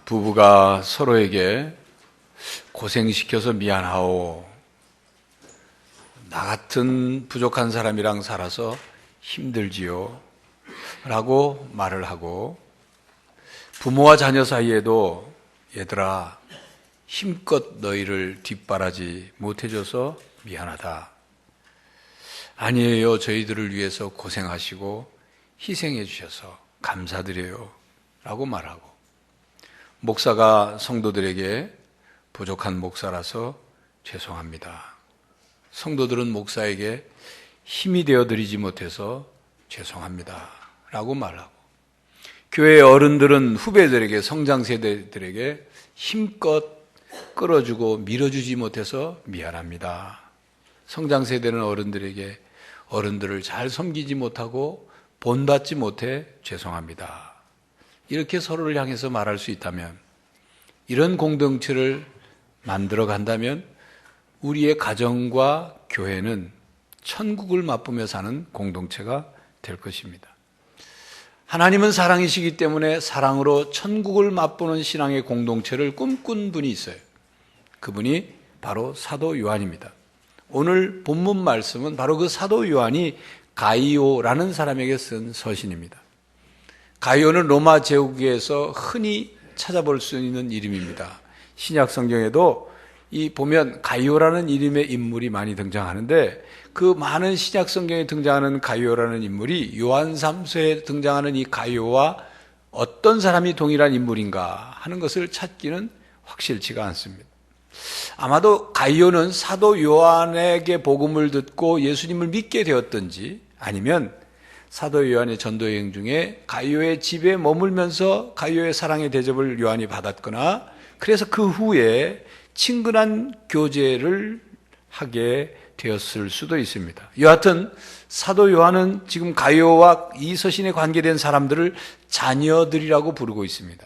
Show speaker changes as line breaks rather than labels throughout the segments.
부부가 서로에게 고생시켜서 미안하오. 나 같은 부족한 사람이랑 살아서 힘들지요. 라고 말을 하고, 부모와 자녀 사이에도 얘들아, 힘껏 너희를 뒷바라지 못해줘서 미안하다. 아니에요. 저희들을 위해서 고생하시고 희생해 주셔서 감사드려요. 라고 말하고, 목사가 성도들에게 부족한 목사라서 죄송합니다. 성도들은 목사에게 힘이 되어드리지 못해서 죄송합니다. 라고 말하고, 교회의 어른들은 후배들에게, 성장세대들에게 힘껏 끌어주고 밀어주지 못해서 미안합니다. 성장세대는 어른들에게 어른들을 잘 섬기지 못하고 본받지 못해 죄송합니다. 이렇게 서로를 향해서 말할 수 있다면, 이런 공동체를 만들어 간다면 우리의 가정과 교회는 천국을 맛보며 사는 공동체가 될 것입니다. 하나님은 사랑이시기 때문에 사랑으로 천국을 맛보는 신앙의 공동체를 꿈꾼 분이 있어요. 그분이 바로 사도 요한입니다. 오늘 본문 말씀은 바로 그 사도 요한이 가이오라는 사람에게 쓴 서신입니다. 가이오는 로마 제국에서 흔히 찾아볼 수 있는 이름입니다. 신약 성경에도 보면 가이오라는 이름의 인물이 많이 등장하는데, 그 많은 신약 성경에 등장하는 가이오라는 인물이 요한 3서에 등장하는 이 가이오와 어떤 사람이 동일한 인물인가 하는 것을 찾기는 확실치가 않습니다. 아마도 가이오는 사도 요한에게 복음을 듣고 예수님을 믿게 되었던지, 아니면 사도 요한의 전도여행 중에 가이오의 집에 머물면서 가이오의 사랑의 대접을 요한이 받았거나, 그래서 그 후에 친근한 교제를 하게 되었을 수도 있습니다. 여하튼 사도 요한은 지금 가이오와 이 서신에 관계된 사람들을 자녀들이라고 부르고 있습니다.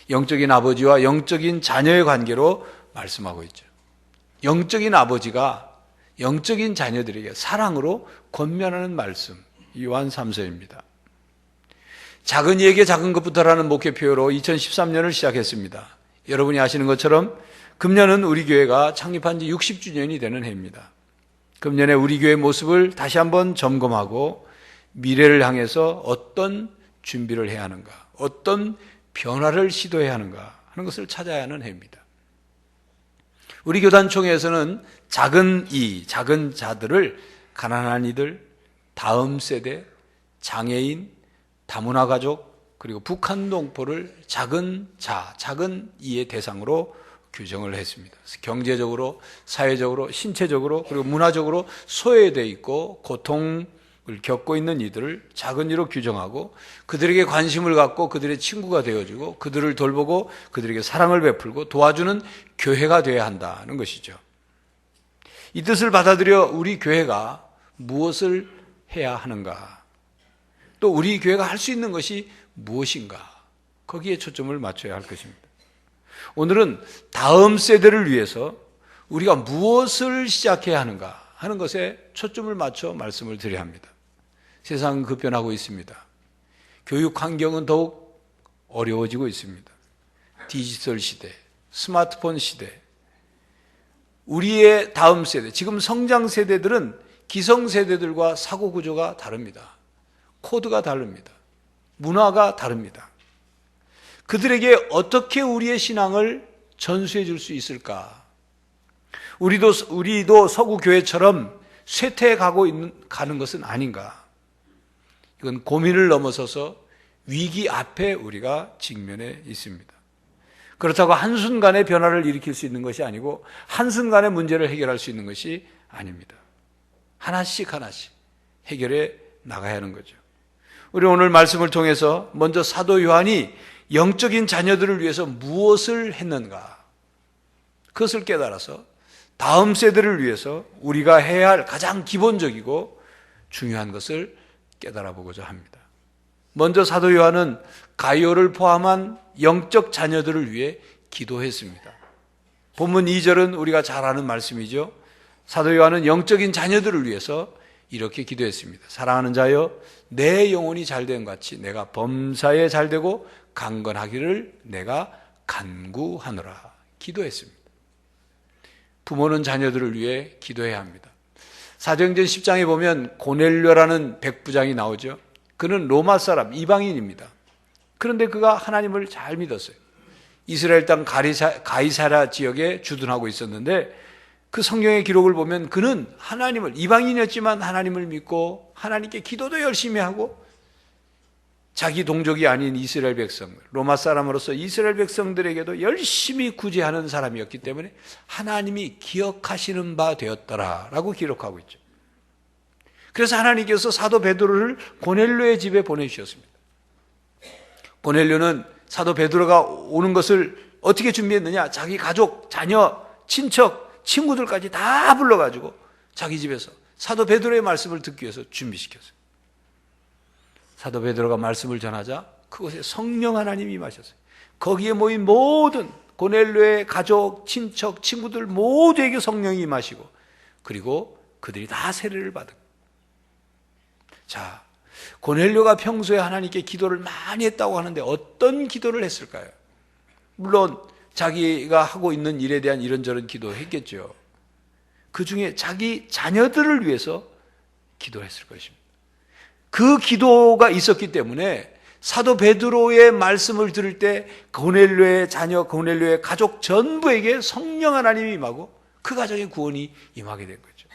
영적인 아버지와 영적인 자녀의 관계로 말씀하고 있죠. 영적인 아버지가 영적인 자녀들에게 사랑으로 권면하는 말씀, 요한 3서입니다. 작은 이에게 작은 것부터라는 목회표로 2013년을 시작했습니다. 여러분이 아시는 것처럼 금년은 우리 교회가 창립한 지 60주년이 되는 해입니다. 금년에 우리 교회의 모습을 다시 한번 점검하고 미래를 향해서 어떤 준비를 해야 하는가, 어떤 변화를 시도해야 하는가 하는 것을 찾아야 하는 해입니다. 우리 교단총회에서는 작은 자들을 가난한 이들, 다음 세대, 장애인, 다문화 가족, 그리고 북한 동포를 작은 이의 대상으로 규정을 했습니다. 경제적으로, 사회적으로, 신체적으로, 그리고 문화적으로 소외되어 있고 고통을 겪고 있는 이들을 작은 이로 규정하고, 그들에게 관심을 갖고 그들의 친구가 되어주고 그들을 돌보고 그들에게 사랑을 베풀고 도와주는 교회가 되어야 한다는 것이죠. 이 뜻을 받아들여 우리 교회가 무엇을 해야 하는가, 또 우리 교회가 할 수 있는 것이 무엇인가, 거기에 초점을 맞춰야 할 것입니다. 오늘은 다음 세대를 위해서 우리가 무엇을 시작해야 하는가 하는 것에 초점을 맞춰 말씀을 드려야 합니다. 세상은 급변하고 있습니다. 교육 환경은 더욱 어려워지고 있습니다. 디지털 시대, 스마트폰 시대, 우리의 다음 세대, 지금 성장 세대들은 기성 세대들과 사고 구조가 다릅니다. 코드가 다릅니다. 문화가 다릅니다. 그들에게 어떻게 우리의 신앙을 전수해 줄 수 있을까? 우리도 서구 교회처럼 쇠퇴해 가는 것은 아닌가? 이건 고민을 넘어서서 위기 앞에 우리가 직면해 있습니다. 그렇다고 한순간에 변화를 일으킬 수 있는 것이 아니고 한순간에 문제를 해결할 수 있는 것이 아닙니다. 하나씩 해결해 나가야 하는 거죠. 우리 오늘 말씀을 통해서 먼저 사도 요한이 영적인 자녀들을 위해서 무엇을 했는가, 그것을 깨달아서 다음 세대를 위해서 우리가 해야 할 가장 기본적이고 중요한 것을 깨달아 보고자 합니다. 먼저 사도 요한은 가이오를 포함한 영적 자녀들을 위해 기도했습니다. 본문 2절은 우리가 잘 아는 말씀이죠. 사도 요한은 영적인 자녀들을 위해서 이렇게 기도했습니다. 사랑하는 자여, 내 영혼이 잘된 같이 내가 범사에 잘되고 강건하기를 내가 간구하노라 기도했습니다. 부모는 자녀들을 위해 기도해야 합니다. 사도행전 10장에 보면 고넬료라는 백부장이 나오죠. 그는 로마 사람, 이방인입니다. 그런데 그가 하나님을 잘 믿었어요. 이스라엘 땅 가이사랴 지역에 주둔하고 있었는데 그 성경의 기록을 보면 그는 하나님을, 이방인이었지만 하나님을 믿고 하나님께 기도도 열심히 하고 자기 동족이 아닌 이스라엘 백성, 로마 사람으로서 이스라엘 백성들에게도 열심히 구제하는 사람이었기 때문에 하나님이 기억하시는 바 되었더라라고 기록하고 있죠. 그래서 하나님께서 사도 베드로를 고넬료의 집에 보내주셨습니다. 고넬료는 사도 베드로가 오는 것을 어떻게 준비했느냐? 자기 가족, 자녀, 친척, 친구들까지 다 불러가지고 자기 집에서 사도 베드로의 말씀을 듣기 위해서 준비시켰어요. 사도 베드로가 말씀을 전하자 그곳에 성령 하나님이 임하셨어요. 거기에 모인 모든 고넬료의 가족, 친척, 친구들 모두에게 성령이 임하시고 그리고 그들이 다 세례를 받은. 자, 고넬료가 평소에 하나님께 기도를 많이 했다고 하는데 어떤 기도를 했을까요? 물론 자기가 하고 있는 일에 대한 이런저런 기도했겠죠. 그 중에 자기 자녀들을 위해서 기도했을 것입니다. 그 기도가 있었기 때문에 사도 베드로의 말씀을 들을 때 고넬료의 자녀, 고넬료의 가족 전부에게 성령 하나님이 임하고 그 가정의 구원이 임하게 된 거죠.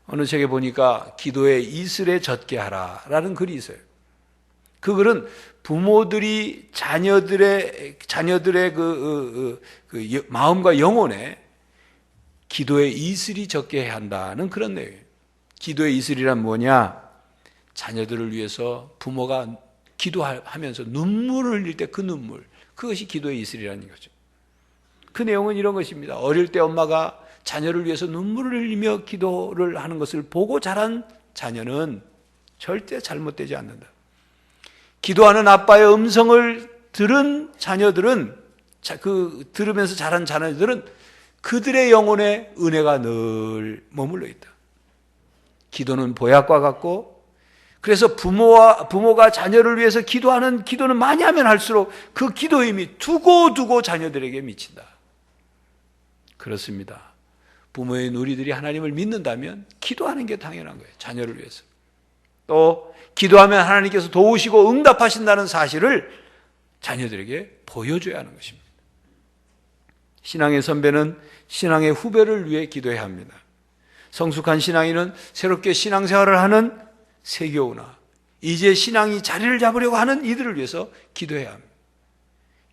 어느 책에 보니까 기도에 이슬에 젖게 하라라는 글이 있어요. 그 글은 부모들이 자녀들의 그 마음과 영혼에 기도에 이슬이 젖게 해야 한다는 그런 내용이에요. 기도의 이슬이란 뭐냐? 자녀들을 위해서 부모가 기도하면서 눈물을 흘릴 때 그 눈물, 그것이 기도의 이슬이라는 거죠. 그 내용은 이런 것입니다. 어릴 때 엄마가 자녀를 위해서 눈물을 흘리며 기도를 하는 것을 보고 자란 자녀는 절대 잘못되지 않는다. 기도하는 아빠의 음성을 들은 자녀들은, 들으면서 자란 자녀들은 그들의 영혼에 은혜가 늘 머물러 있다. 기도는 보약과 같고, 그래서 부모가 자녀를 위해서 기도하는 기도는 많이 하면 할수록 그 기도의 힘이 두고두고 자녀들에게 미친다. 그렇습니다. 부모인 우리들이 하나님을 믿는다면 기도하는 게 당연한 거예요. 자녀를 위해서. 또 기도하면 하나님께서 도우시고 응답하신다는 사실을 자녀들에게 보여줘야 하는 것입니다. 신앙의 선배는 신앙의 후배를 위해 기도해야 합니다. 성숙한 신앙인은 새롭게 신앙생활을 하는 세교우나 이제 신앙이 자리를 잡으려고 하는 이들을 위해서 기도해야 합니다.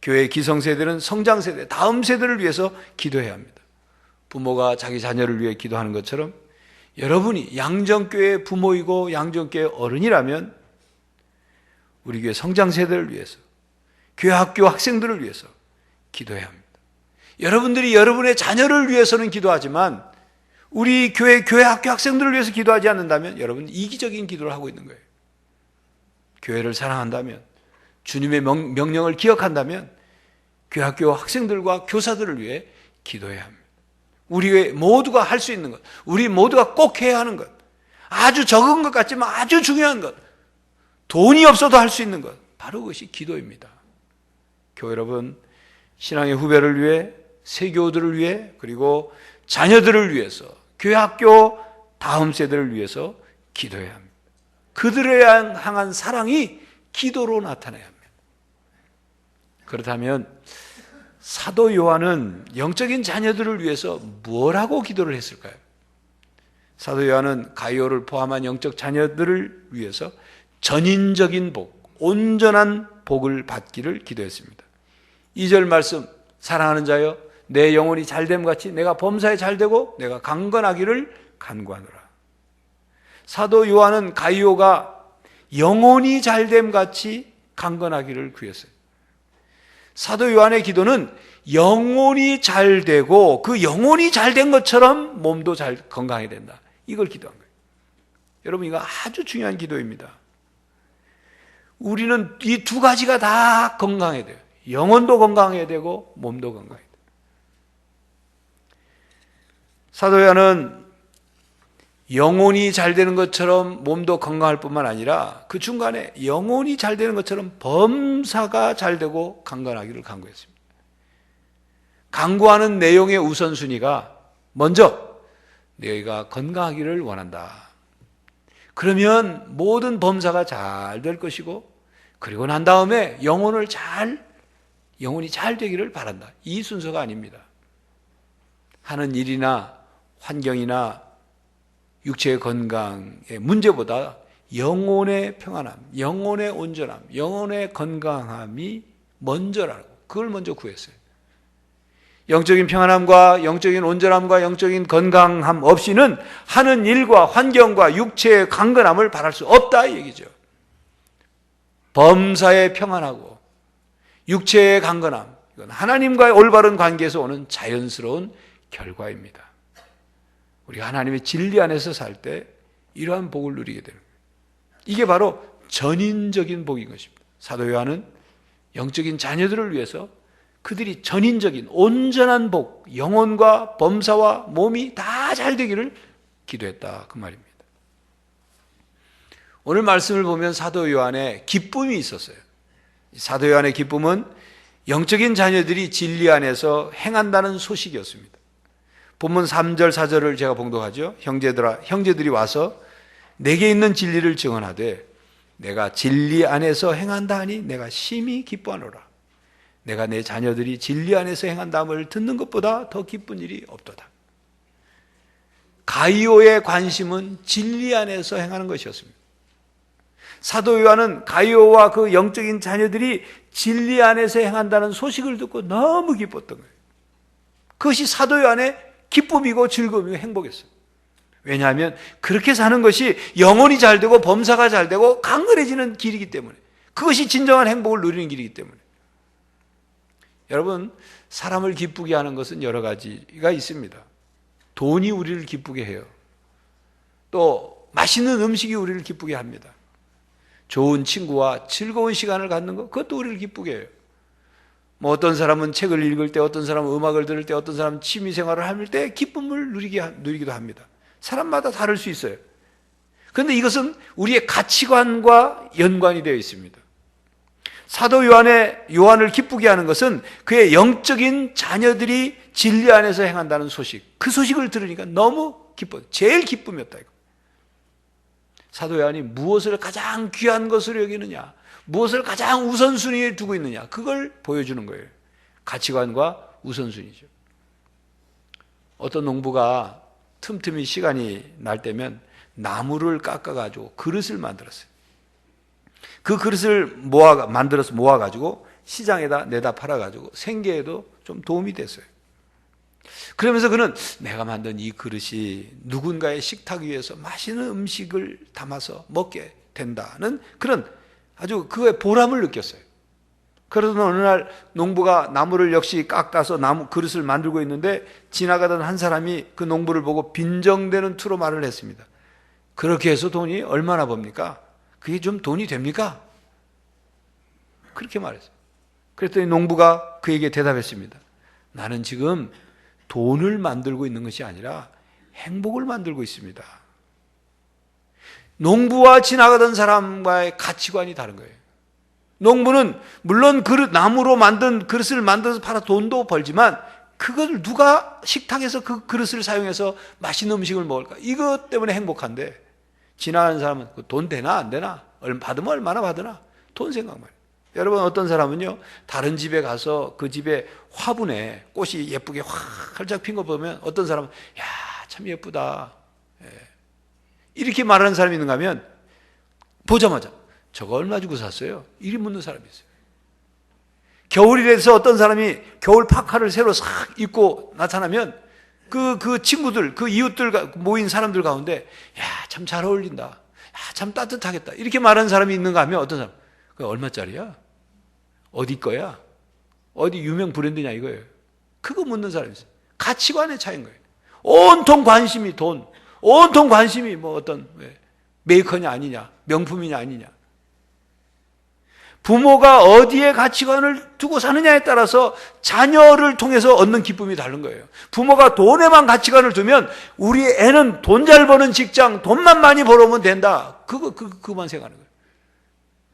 교회 기성세대는 성장세대, 다음 세대를 위해서 기도해야 합니다. 부모가 자기 자녀를 위해 기도하는 것처럼 여러분이 양정교회 부모이고 양정교회 어른이라면 우리 교회 성장세대를 위해서, 교회 학교 학생들을 위해서 기도해야 합니다. 여러분들이 여러분의 자녀를 위해서는 기도하지만 우리 교회 학교 학생들을 위해서 기도하지 않는다면 여러분은 이기적인 기도를 하고 있는 거예요. 교회를 사랑한다면, 주님의 명령을 기억한다면 교회 학교 학생들과 교사들을 위해 기도해야 합니다. 우리 모두가 할 수 있는 것, 우리 모두가 꼭 해야 하는 것, 아주 적은 것 같지만 아주 중요한 것, 돈이 없어도 할 수 있는 것, 바로 그것이 기도입니다. 교회 여러분, 신앙의 후배를 위해, 세교우들을 위해, 그리고 자녀들을 위해서, 교회 학교 다음 세대를 위해서 기도해야 합니다. 그들에 향한 사랑이 기도로 나타나야 합니다. 그렇다면 사도 요한은 영적인 자녀들을 위해서 뭘 하고 기도를 했을까요? 사도 요한은 가이오를 포함한 영적 자녀들을 위해서 전인적인 복, 온전한 복을 받기를 기도했습니다. 2절 말씀, 사랑하는 자여 내 영혼이 잘됨 같이 내가 범사에 잘되고 내가 강건하기를 간구하노라. 사도 요한은 가이오가 영혼이 잘됨 같이 강건하기를 구했어요. 사도 요한의 기도는 영혼이 잘되고 그 영혼이 잘된 것처럼 몸도 잘 건강해야 된다. 이걸 기도한 거예요. 여러분, 이거 아주 중요한 기도입니다. 우리는 이 두 가지가 다 건강해야 돼요. 영혼도 건강해야 되고 몸도 건강해야 돼요. 사도 요한은 영혼이 잘 되는 것처럼 몸도 건강할 뿐만 아니라 그 중간에 영혼이 잘 되는 것처럼 범사가 잘 되고 강건하기를 간구했습니다. 간구하는 내용의 우선순위가 먼저 너희가 건강하기를 원한다. 그러면 모든 범사가 잘 될 것이고, 그리고 난 다음에 영혼이 잘 되기를 바란다. 이 순서가 아닙니다. 하는 일이나 환경이나 육체의 건강의 문제보다 영혼의 평안함, 영혼의 온전함, 영혼의 건강함이 먼저라고, 그걸 먼저 구했어요. 영적인 평안함과 영적인 온전함과 영적인 건강함 없이는 하는 일과 환경과 육체의 강건함을 바랄 수 없다 이 얘기죠. 범사에 평안하고 육체의 강건함, 이건 하나님과의 올바른 관계에서 오는 자연스러운 결과입니다. 우리가 하나님의 진리 안에서 살 때 이러한 복을 누리게 되는 거예요. 이게 바로 전인적인 복인 것입니다. 사도 요한은 영적인 자녀들을 위해서 그들이 전인적인 온전한 복, 영혼과 범사와 몸이 다 잘 되기를 기도했다 그 말입니다. 오늘 말씀을 보면 사도 요한의 기쁨이 있었어요. 사도 요한의 기쁨은 영적인 자녀들이 진리 안에서 행한다는 소식이었습니다. 본문 3절 4절을 제가 봉독하죠. 형제들이 와서 내게 있는 진리를 증언하되 내가 진리 안에서 행한다 하니 내가 심히 기뻐하노라. 내가 내 자녀들이 진리 안에서 행한다함을 듣는 것보다 더 기쁜 일이 없도다. 가이오의 관심은 진리 안에서 행하는 것이었습니다. 사도 요한은 가이오와 그 영적인 자녀들이 진리 안에서 행한다는 소식을 듣고 너무 기뻤던 거예요. 그것이 사도 요한의 기쁨이고 즐거움이고 행복이었어요. 왜냐하면 그렇게 사는 것이 영혼이 잘 되고 범사가 잘 되고 강건해지는 길이기 때문에, 그것이 진정한 행복을 누리는 길이기 때문에. 여러분, 사람을 기쁘게 하는 것은 여러 가지가 있습니다. 돈이 우리를 기쁘게 해요. 또 맛있는 음식이 우리를 기쁘게 합니다. 좋은 친구와 즐거운 시간을 갖는 것, 그것도 우리를 기쁘게 해요. 뭐 어떤 사람은 책을 읽을 때, 어떤 사람은 음악을 들을 때, 어떤 사람은 취미생활을 할 때 기쁨을 누리기도 합니다. 사람마다 다를 수 있어요. 그런데 이것은 우리의 가치관과 연관이 되어 있습니다. 사도 요한을 기쁘게 하는 것은 그의 영적인 자녀들이 진리 안에서 행한다는 소식, 그 소식을 들으니까 너무 기뻐요. 제일 기쁨이었다 이거. 사도 요한이 무엇을 가장 귀한 것으로 여기느냐, 무엇을 가장 우선순위에 두고 있느냐, 그걸 보여주는 거예요. 가치관과 우선순위죠. 어떤 농부가 틈틈이 시간이 날 때면 나무를 깎아가지고 그릇을 만들었어요. 그 그릇을 만들어서 모아가지고 시장에다 내다 팔아가지고 생계에도 좀 도움이 됐어요. 그러면서 그는 내가 만든 이 그릇이 누군가의 식탁 위에서 맛있는 음식을 담아서 먹게 된다는 그런 아주 그거에 보람을 느꼈어요. 그러던 어느 날 농부가 나무를 역시 깎아서 나무 그릇을 만들고 있는데 지나가던 한 사람이 그 농부를 보고 빈정대는 투로 말을 했습니다. 그렇게 해서 돈이 얼마나 법니까? 그게 좀 돈이 됩니까? 그렇게 말했어요. 그랬더니 농부가 그에게 대답했습니다. 나는 지금 돈을 만들고 있는 것이 아니라 행복을 만들고 있습니다. 농부와 지나가던 사람과의 가치관이 다른 거예요. 농부는 물론 나무로 만든 그릇을 만들어서 팔아 돈도 벌지만 그걸 누가 식탁에서 그 그릇을 사용해서 맛있는 음식을 먹을까? 이것 때문에 행복한데 지나가는 사람은 돈 되나 안 되나? 받으면 얼마나 받으나? 돈 생각만 해요. 여러분, 어떤 사람은요, 다른 집에 가서 그 집에 화분에 꽃이 예쁘게 활짝 핀 거 보면 어떤 사람은 야, 참 예쁘다. 이렇게 말하는 사람이 있는가 하면 보자마자 저거 얼마 주고 샀어요? 이리 묻는 사람이 있어요. 겨울이 돼서 어떤 사람이 겨울 파카를 새로 싹 입고 나타나면 그 친구들, 그 이웃들 모인 사람들 가운데 야, 참 잘 어울린다. 야, 참 따뜻하겠다. 이렇게 말하는 사람이 있는가 하면 어떤 사람, 그 얼마짜리야? 어디 거야? 어디 유명 브랜드냐 이거예요. 그거 묻는 사람이 있어요. 가치관의 차이인 거예요. 온통 관심이 돈, 온통 관심이 뭐 어떤 메이커냐 아니냐, 명품이냐 아니냐. 부모가 어디에 가치관을 두고 사느냐에 따라서 자녀를 통해서 얻는 기쁨이 다른 거예요. 부모가 돈에만 가치관을 두면 우리 애는 돈 잘 버는 직장, 돈만 많이 벌어오면 된다. 그거만 생각하는 거예요.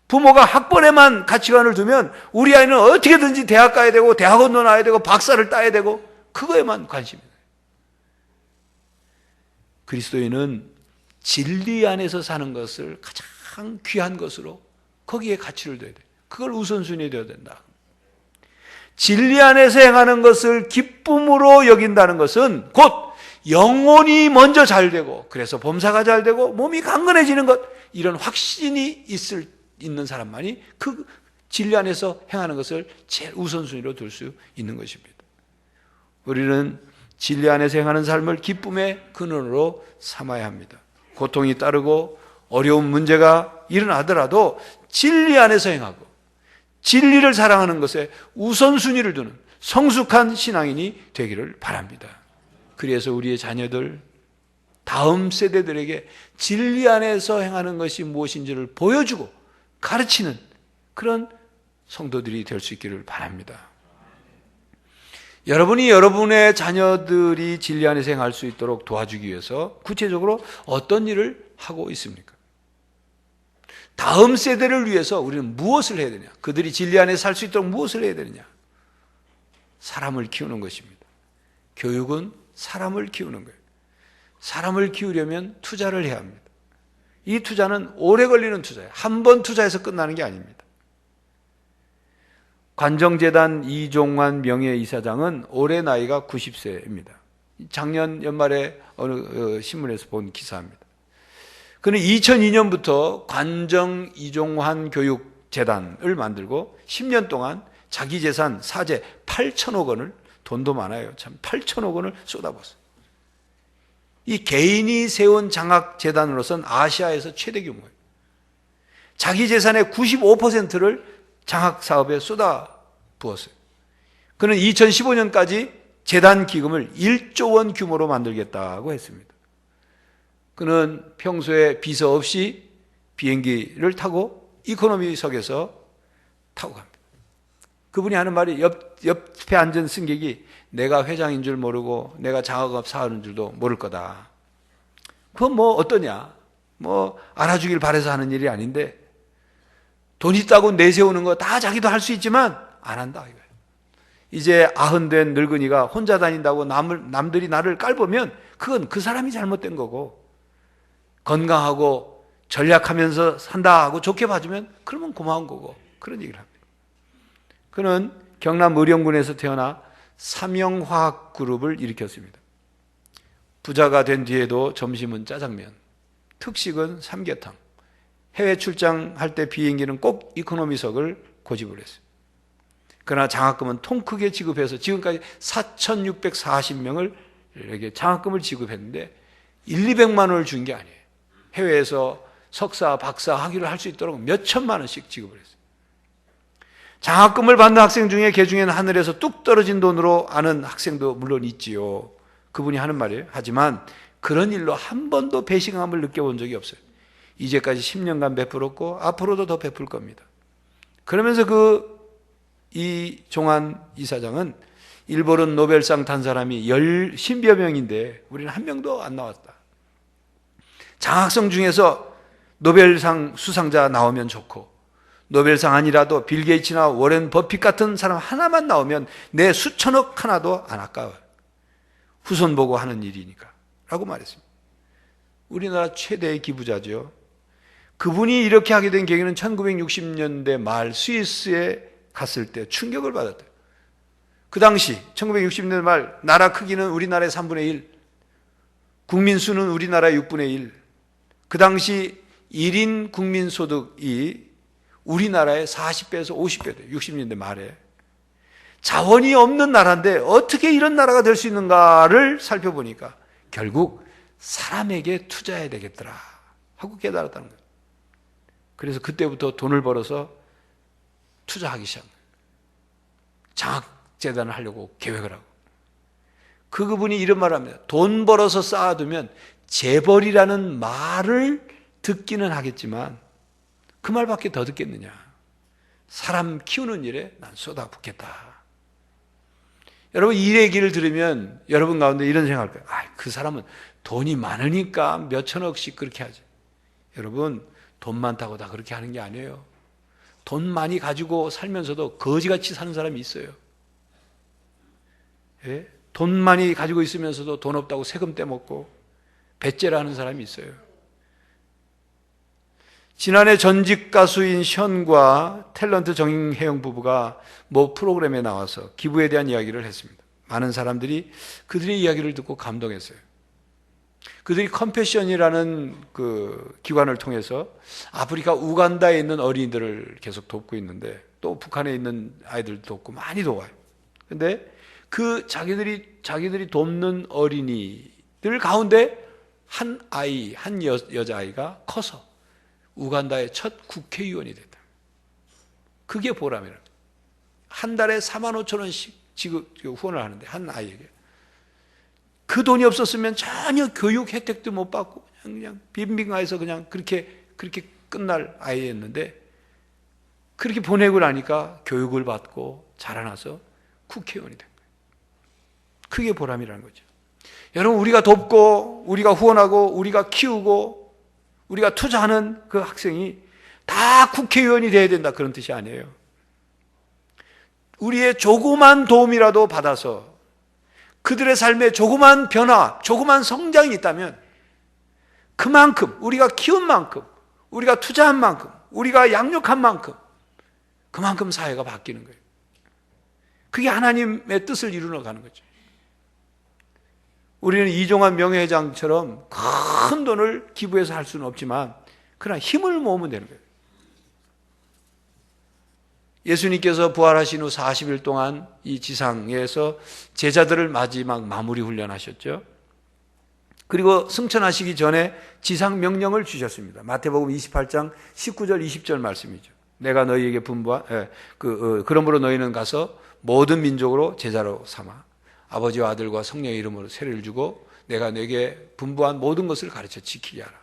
부모가 학벌에만 가치관을 두면 우리 아이는 어떻게든지 대학 가야 되고 대학원도 나와야 되고 박사를 따야 되고 그거에만 관심이 있어요. 그리스도인은 진리 안에서 사는 것을 가장 귀한 것으로 거기에 가치를 둬야 돼. 그걸 우선순위에 둬야 된다. 진리 안에서 행하는 것을 기쁨으로 여긴다는 것은 곧 영혼이 먼저 잘 되고 그래서 범사가 잘 되고 몸이 강건해지는 것, 이런 확신이 있는 사람만이 그 진리 안에서 행하는 것을 제일 우선순위로 둘 수 있는 것입니다. 우리는 진리 안에서 행하는 삶을 기쁨의 근원으로 삼아야 합니다. 고통이 따르고 어려운 문제가 일어나더라도 진리 안에서 행하고 진리를 사랑하는 것에 우선순위를 두는 성숙한 신앙인이 되기를 바랍니다. 그래서 우리의 자녀들, 다음 세대들에게 진리 안에서 행하는 것이 무엇인지를 보여주고 가르치는 그런 성도들이 될 수 있기를 바랍니다. 여러분이 여러분의 자녀들이 진리 안에서 행할 수 있도록 도와주기 위해서 구체적으로 어떤 일을 하고 있습니까? 다음 세대를 위해서 우리는 무엇을 해야 되냐? 그들이 진리 안에 살 수 있도록 무엇을 해야 되느냐? 사람을 키우는 것입니다. 교육은 사람을 키우는 거예요. 사람을 키우려면 투자를 해야 합니다. 이 투자는 오래 걸리는 투자예요. 한 번 투자해서 끝나는 게 아닙니다. 관정재단 이종환 명예이사장은 올해 나이가 90세입니다. 작년 연말에 어느 신문에서 본 기사입니다. 그는 2002년부터 관정 이종환 교육재단을 만들고 10년 동안 자기 재산 사재 8천억 원을, 돈도 많아요. 참 8천억 원을 쏟아부었어요. 이 개인이 세운 장학재단으로서는 아시아에서 최대 규모예요. 자기 재산의 95%를 장학사업에 쏟아부었어요. 그는 2015년까지 재단 기금을 1조 원 규모로 만들겠다고 했습니다. 그는 평소에 비서 없이 비행기를 타고 이코노미석에서 타고 갑니다. 그분이 하는 말이 옆에 앉은 승객이 내가 회장인 줄 모르고 내가 장학업 사하는 줄도 모를 거다. 그건 뭐 어떠냐? 뭐 알아주길 바라서 하는 일이 아닌데 돈 있다고 내세우는 거 다 자기도 할 수 있지만 안 한다 이거예요. 이제 90 된 늙은이가 혼자 다닌다고 남들이 나를 깔보면 그건 그 사람이 잘못된 거고, 건강하고 전략하면서 산다 하고 좋게 봐주면 그러면 고마운 거고, 그런 얘기를 합니다. 그는 경남 의령군에서 태어나 삼영화학그룹을 일으켰습니다. 부자가 된 뒤에도 점심은 짜장면, 특식은 삼계탕, 해외 출장할 때 비행기는 꼭 이코노미석을 고집을 했어요. 그러나 장학금은 통 크게 지급해서 지금까지 4,640명을 이렇게 장학금을 지급했는데 200만 원을 준 게 아니에요. 해외에서 석사, 박사 학위를 할 수 있도록 몇 천만 원씩 지급을 했어요. 장학금을 받는 학생 중에 개 중에는 하늘에서 뚝 떨어진 돈으로 아는 학생도 물론 있지요. 그분이 하는 말이에요. 하지만 그런 일로 한 번도 배신감을 느껴본 적이 없어요. 이제까지 10년간 베풀었고 앞으로도 더 베풀 겁니다. 그러면서 이종환 이사장은 일본은 노벨상 탄 사람이 10여 명인데 우리는 한 명도 안 나왔다. 장학생 중에서 노벨상 수상자 나오면 좋고, 노벨상 아니라도 빌 게이츠나 워렌 버핏 같은 사람 하나만 나오면 내 수천억 하나도 안 아까워요. 후손 보고 하는 일이니까 라고 말했습니다. 우리나라 최대의 기부자죠. 그분이 이렇게 하게 된 계기는 1960년대 말 스위스에 갔을 때 충격을 받았대요. 그 당시 1960년대 말 나라 크기는 우리나라의 3분의 1, 국민 수는 우리나라의 6분의 1. 그 당시 1인 국민 소득이 우리나라의 40배에서 50배 돼요. 60년대 말에. 자원이 없는 나라인데 어떻게 이런 나라가 될 수 있는가를 살펴보니까 결국 사람에게 투자해야 되겠더라 하고 깨달았다는 거예요. 그래서 그때부터 돈을 벌어서 투자하기 시작한 거예요. 장학재단을 하려고 계획을 하고. 그분이 이런 말을 합니다. 돈 벌어서 쌓아두면 재벌이라는 말을 듣기는 하겠지만 그 말밖에 더 듣겠느냐. 사람 키우는 일에 난 쏟아붓겠다. 여러분, 이 얘기를 들으면 여러분 가운데 이런 생각할 거예요. 그 사람은 돈이 많으니까 몇 천억씩 그렇게 하지. 여러분, 돈 많다고 다 그렇게 하는 게 아니에요. 돈 많이 가지고 살면서도 거지같이 사는 사람이 있어요. 예? 돈 많이 가지고 있으면서도 돈 없다고 세금 떼먹고 배째라 하는 사람이 있어요. 지난해 전직 가수인 션과 탤런트 정혜영 부부가 모 프로그램에 나와서 기부에 대한 이야기를 했습니다. 많은 사람들이 그들의 이야기를 듣고 감동했어요. 그들이 컴패션이라는 그 기관을 통해서 아프리카 우간다에 있는 어린이들을 계속 돕고 있는데, 또 북한에 있는 아이들도 돕고 많이 도와요. 근데 그 자기들이 돕는 어린이들 가운데 한 여자아이가 커서 우간다의 첫 국회의원이 됐다. 그게 보람이라는 거예요. 한 달에 45,000원씩 후원을 하는데, 한 아이에게. 그 돈이 없었으면 전혀 교육 혜택도 못 받고 그냥 빈민가에서 그냥 그렇게 끝날 아이였는데, 그렇게 보내고 나니까 교육을 받고 자라나서 국회의원이 된 거예요. 그게 보람이라는 거죠. 여러분, 우리가 돕고 우리가 후원하고 우리가 키우고 우리가 투자하는 그 학생이 다 국회의원이 돼야 된다, 그런 뜻이 아니에요. 우리의 조그만 도움이라도 받아서 그들의 삶에 조그만 변화, 조그만 성장이 있다면 그만큼, 우리가 키운 만큼, 우리가 투자한 만큼, 우리가 양육한 만큼 그만큼 사회가 바뀌는 거예요. 그게 하나님의 뜻을 이루어 가는 거죠. 우리는 이종환 명예회장처럼 큰 돈을 기부해서 할 수는 없지만 그러나 힘을 모으면 되는 거예요. 예수님께서 부활하신 후 40일 동안 이 지상에서 제자들을 마지막 마무리 훈련하셨죠. 그리고 승천하시기 전에 지상 명령을 주셨습니다. 마태복음 28장 19절 20절 말씀이죠. 내가 너희에게 분부한 그러므로 너희는 가서 모든 민족으로 제자로 삼아 아버지와 아들과 성령의 이름으로 세례를 주고 내가 너에게 분부한 모든 것을 가르쳐 지키게 하라.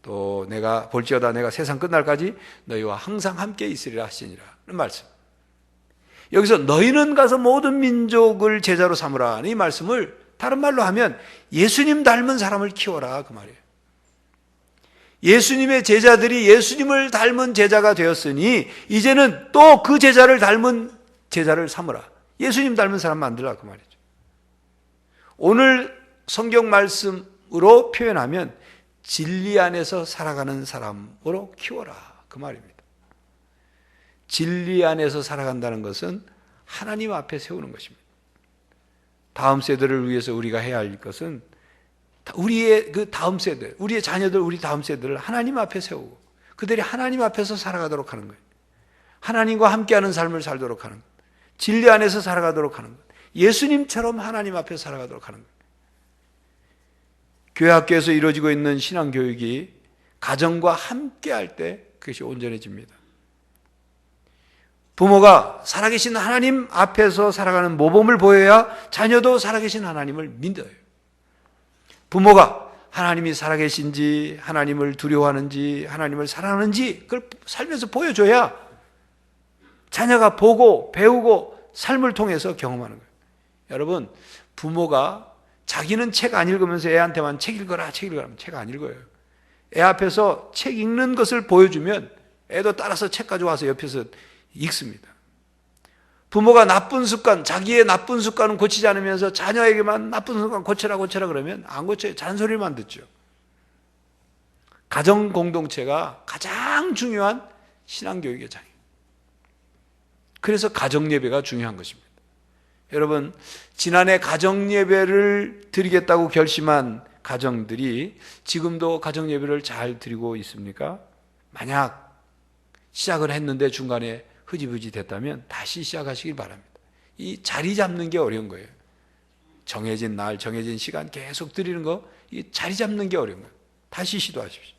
또 내가 볼지어다 내가 세상 끝날까지 너희와 항상 함께 있으리라 하시니라 는 말씀. 여기서 너희는 가서 모든 민족을 제자로 삼으라 이 말씀을 다른 말로 하면 예수님 닮은 사람을 키워라, 그 말이에요. 예수님의 제자들이 예수님을 닮은 제자가 되었으니 이제는 또 그 제자를 닮은 제자를 삼으라. 예수님 닮은 사람 만들라, 그 말이죠. 오늘 성경 말씀으로 표현하면 진리 안에서 살아가는 사람으로 키워라, 그 말입니다. 진리 안에서 살아간다는 것은 하나님 앞에 세우는 것입니다. 다음 세대를 위해서 우리가 해야 할 것은 우리의 그 다음 세대, 우리의 자녀들, 우리 다음 세대를 하나님 앞에 세우고 그들이 하나님 앞에서 살아가도록 하는 거예요. 하나님과 함께하는 삶을 살도록 하는 거예요. 진리 안에서 살아가도록 하는 거예요. 예수님처럼 하나님 앞에 살아가도록 하는 거예요. 교회 학교에서 이루어지고 있는 신앙교육이 가정과 함께할 때 그것이 온전해집니다. 부모가 살아계신 하나님 앞에서 살아가는 모범을 보여야 자녀도 살아계신 하나님을 믿어요. 부모가 하나님이 살아계신지, 하나님을 두려워하는지, 하나님을 사랑하는지 그걸 살면서 보여줘야 자녀가 보고 배우고 삶을 통해서 경험하는 거예요. 여러분, 부모가 자기는 책 안 읽으면서 애한테만 책 읽어라 하면 책 안 읽어요. 애 앞에서 책 읽는 것을 보여주면 애도 따라서 책 가져와서 옆에서 읽습니다. 부모가 나쁜 습관, 자기의 나쁜 습관은 고치지 않으면서 자녀에게만 나쁜 습관 고쳐라 그러면 안 고쳐요. 잔소리만 듣죠. 가정 공동체가 가장 중요한 신앙교육의 장이에요. 그래서 가정예배가 중요한 것입니다. 여러분, 지난해 가정예배를 드리겠다고 결심한 가정들이 지금도 가정예배를 잘 드리고 있습니까? 만약 시작을 했는데 중간에 흐지부지 됐다면 다시 시작하시길 바랍니다. 이 자리 잡는 게 어려운 거예요. 정해진 날, 정해진 시간 계속 드리는 거, 이 자리 잡는 게 어려운 거예요. 다시 시도하십시오.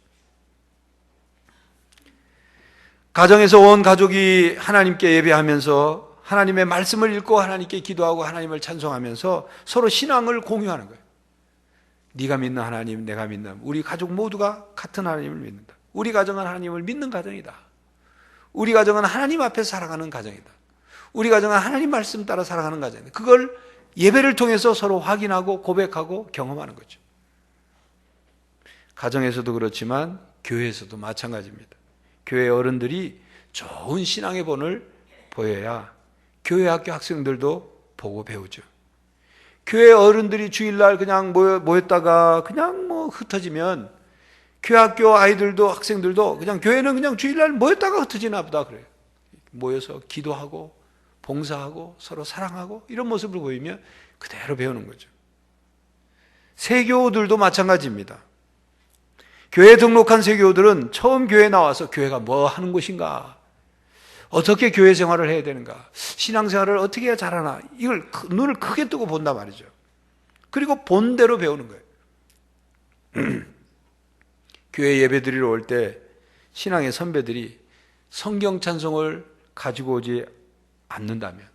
가정에서 온 가족이 하나님께 예배하면서 하나님의 말씀을 읽고 하나님께 기도하고 하나님을 찬송하면서 서로 신앙을 공유하는 거예요. 네가 믿는 하나님, 내가 믿는 우리 가족 모두가 같은 하나님을 믿는다. 우리 가정은 하나님을 믿는 가정이다. 우리 가정은 하나님 앞에 살아가는 가정이다. 우리 가정은 하나님 말씀 따라 살아가는 가정이다. 그걸 예배를 통해서 서로 확인하고 고백하고 경험하는 거죠. 가정에서도 그렇지만 교회에서도 마찬가지입니다. 교회 어른들이 좋은 신앙의 본을 보여야 교회 학교 학생들도 보고 배우죠. 교회 어른들이 주일날 그냥 모였다가 그냥 흩어지면 교회 학교 아이들도 학생들도 그냥 교회는 그냥 주일날 모였다가 흩어지나 보다 그래요. 모여서 기도하고 봉사하고 서로 사랑하고 이런 모습을 보이면 그대로 배우는 거죠. 세교우들도 마찬가지입니다. 교회에 등록한 세교우들은 처음 교회에 나와서 교회가 뭐 하는 곳인가, 어떻게 교회 생활을 해야 되는가, 신앙생활을 어떻게 해야 잘하나, 이걸 눈을 크게 뜨고 본단 말이죠. 그리고 본대로 배우는 거예요. 교회 예배 드리러 올 때 신앙의 선배들이 성경 찬송을 가지고 오지 않는다면,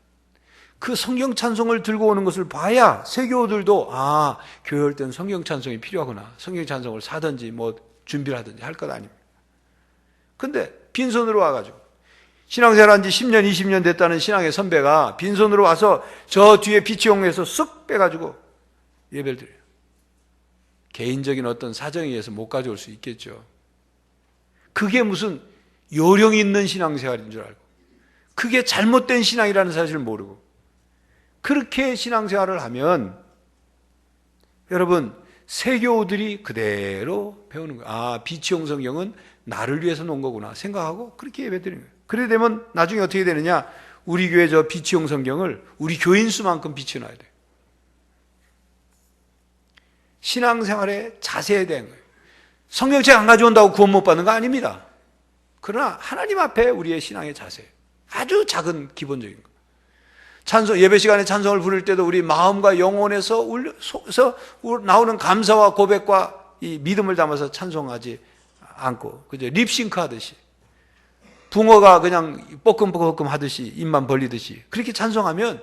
그 성경 찬송을 들고 오는 것을 봐야 세교우들도 교회 올 때는 성경 찬송이 필요하구나, 성경 찬송을 사든지 준비를 하든지 할 것 아닙니다. 근데 빈손으로 와가지고 신앙생활 한 지 10년 20년 됐다는 신앙의 선배가 빈손으로 와서 저 뒤에 비치용에서 쓱 빼가지고 예배를 드려요. 개인적인 어떤 사정에 의해서 못 가져올 수 있겠죠. 그게 무슨 요령 있는 신앙생활인 줄 알고, 그게 잘못된 신앙이라는 사실을 모르고 그렇게 신앙생활을 하면 여러분 세교우들이 그대로 배우는 거예요. 비치용 성경은 나를 위해서 놓은 거구나 생각하고 그렇게 예배드리는 거예요. 그래 되면 나중에 어떻게 되느냐, 우리 교회 저 비치용 성경을 우리 교인 수만큼 비춰놔야 돼요. 신앙생활의 자세에 대한 거예요. 성경책 안 가져온다고 구원 못 받는 거 아닙니다. 그러나 하나님 앞에 우리의 신앙의 자세, 아주 작은 기본적인 거. 찬송, 예배 시간에 찬송을 부를 때도 우리 마음과 영혼에서 나오는 감사와 고백과 이 믿음을 담아서 찬송하지 않고, 그죠? 립싱크 하듯이, 붕어가 그냥 뻐끔뻐끔 하듯이 입만 벌리듯이 그렇게 찬송하면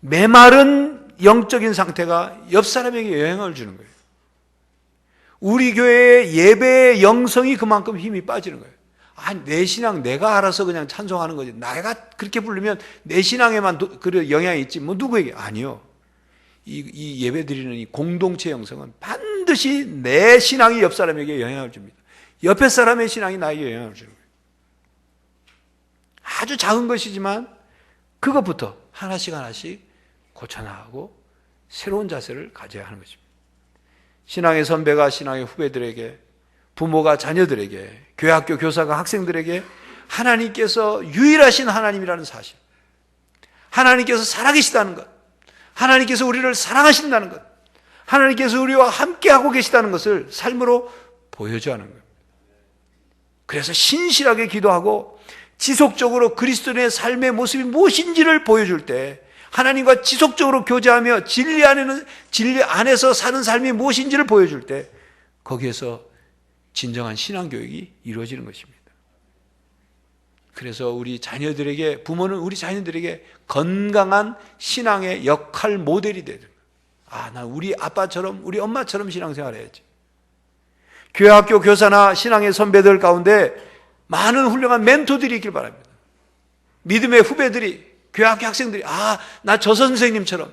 메마른 영적인 상태가 옆 사람에게 영향을 주는 거예요. 우리 교회의 예배의 영성이 그만큼 힘이 빠지는 거예요. 내 신앙 내가 알아서 그냥 찬송하는 거지, 내가 그렇게 부르면 내 신앙에만 그 영향이 있지 누구에게 아니요. 이 예배 드리는 이 공동체 영성은 반드시 내 신앙이 옆 사람에게 영향을 줍니다. 옆에 사람의 신앙이 나에게 영향을 주는 거예요. 아주 작은 것이지만 그것부터 하나씩 고쳐나가고 새로운 자세를 가져야 하는 것입니다. 신앙의 선배가 신앙의 후배들에게, 부모가 자녀들에게, 교회 학교 교사가 학생들에게 하나님께서 유일하신 하나님이라는 사실, 하나님께서 살아계시다는 것, 하나님께서 우리를 사랑하신다는 것, 하나님께서 우리와 함께하고 계시다는 것을 삶으로 보여줘야 하는 겁니다. 그래서 신실하게 기도하고 지속적으로 그리스도인의 삶의 모습이 무엇인지를 보여줄 때, 하나님과 지속적으로 교제하며 진리 안에서 사는 삶이 무엇인지를 보여줄 때 거기에서 진정한 신앙교육이 이루어지는 것입니다. 그래서 우리 자녀들에게, 부모는 우리 자녀들에게 건강한 신앙의 역할 모델이 되는 거예요. 나 우리 아빠처럼 우리 엄마처럼 신앙생활 해야지. 교회 학교 교사나 신앙의 선배들 가운데 많은 훌륭한 멘토들이 있길 바랍니다. 믿음의 후배들이, 교회 학교 학생들이 나 저 선생님처럼,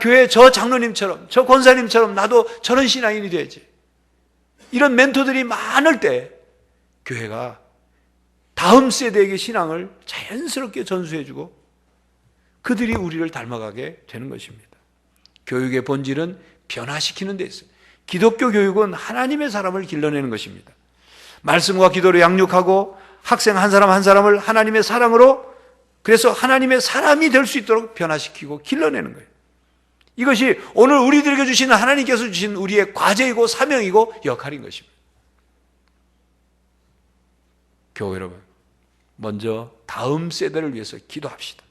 교회 저 장로님처럼, 저 권사님처럼 나도 저런 신앙인이 돼야지. 이런 멘토들이 많을 때 교회가 다음 세대에게 신앙을 자연스럽게 전수해주고 그들이 우리를 닮아가게 되는 것입니다. 교육의 본질은 변화시키는 데 있어요. 기독교 교육은 하나님의 사람을 길러내는 것입니다. 말씀과 기도로 양육하고 학생 한 사람 한 사람을 하나님의 사랑으로, 그래서 하나님의 사람이 될 수 있도록 변화시키고 길러내는 거예요. 이것이 오늘 우리들에게 주시는, 하나님께서 주신 우리의 과제이고 사명이고 역할인 것입니다. 교회 여러분, 먼저 다음 세대를 위해서 기도합시다.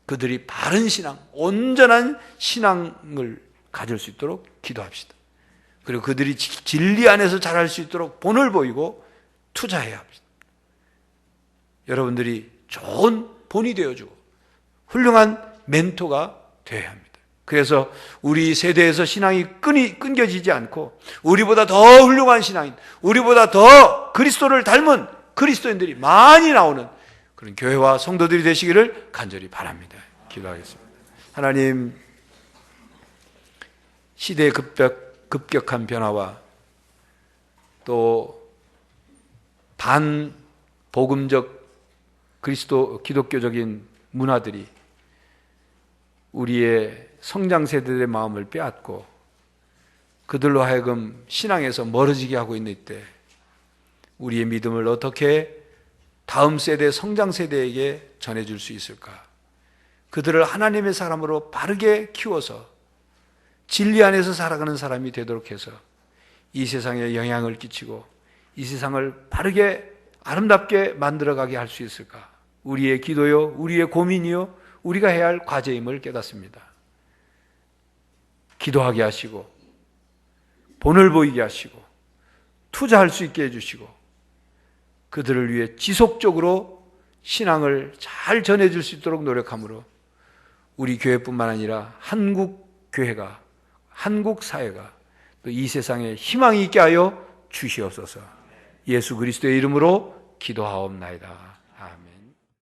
그들이 바른 신앙, 온전한 신앙을 가질 수 있도록 기도합시다. 그리고 그들이 진리 안에서 자랄 수 있도록 본을 보이고 투자해야 합니다. 여러분들이 좋은 본이 되어주고 훌륭한 멘토가 되어야 합니다. 그래서 우리 세대에서 신앙이 끊겨지지 않고 우리보다 더 훌륭한 신앙인, 우리보다 더 그리스도를 닮은 그리스도인들이 많이 나오는 그런 교회와 성도들이 되시기를 간절히 바랍니다. 기도하겠습니다. 하나님, 시대의 급격한 변화와 또 반복음적 기독교적인 문화들이 우리의 성장 세대들의 마음을 빼앗고 그들로 하여금 신앙에서 멀어지게 하고 있는 때 우리의 믿음을 어떻게 다음 세대, 성장 세대에게 전해줄 수 있을까? 그들을 하나님의 사람으로 바르게 키워서 진리 안에서 살아가는 사람이 되도록 해서 이 세상에 영향을 끼치고 이 세상을 바르게 아름답게 만들어가게 할 수 있을까? 우리의 기도요, 우리의 고민이요, 우리가 해야 할 과제임을 깨닫습니다. 기도하게 하시고 본을 보이게 하시고 투자할 수 있게 해주시고 그들을 위해 지속적으로 신앙을 잘 전해줄 수 있도록 노력하므로 우리 교회뿐만 아니라 한국 교회가, 한국 사회가 또 이 세상에 희망이 있게 하여 주시옵소서. 예수 그리스도의 이름으로 기도하옵나이다. 아멘.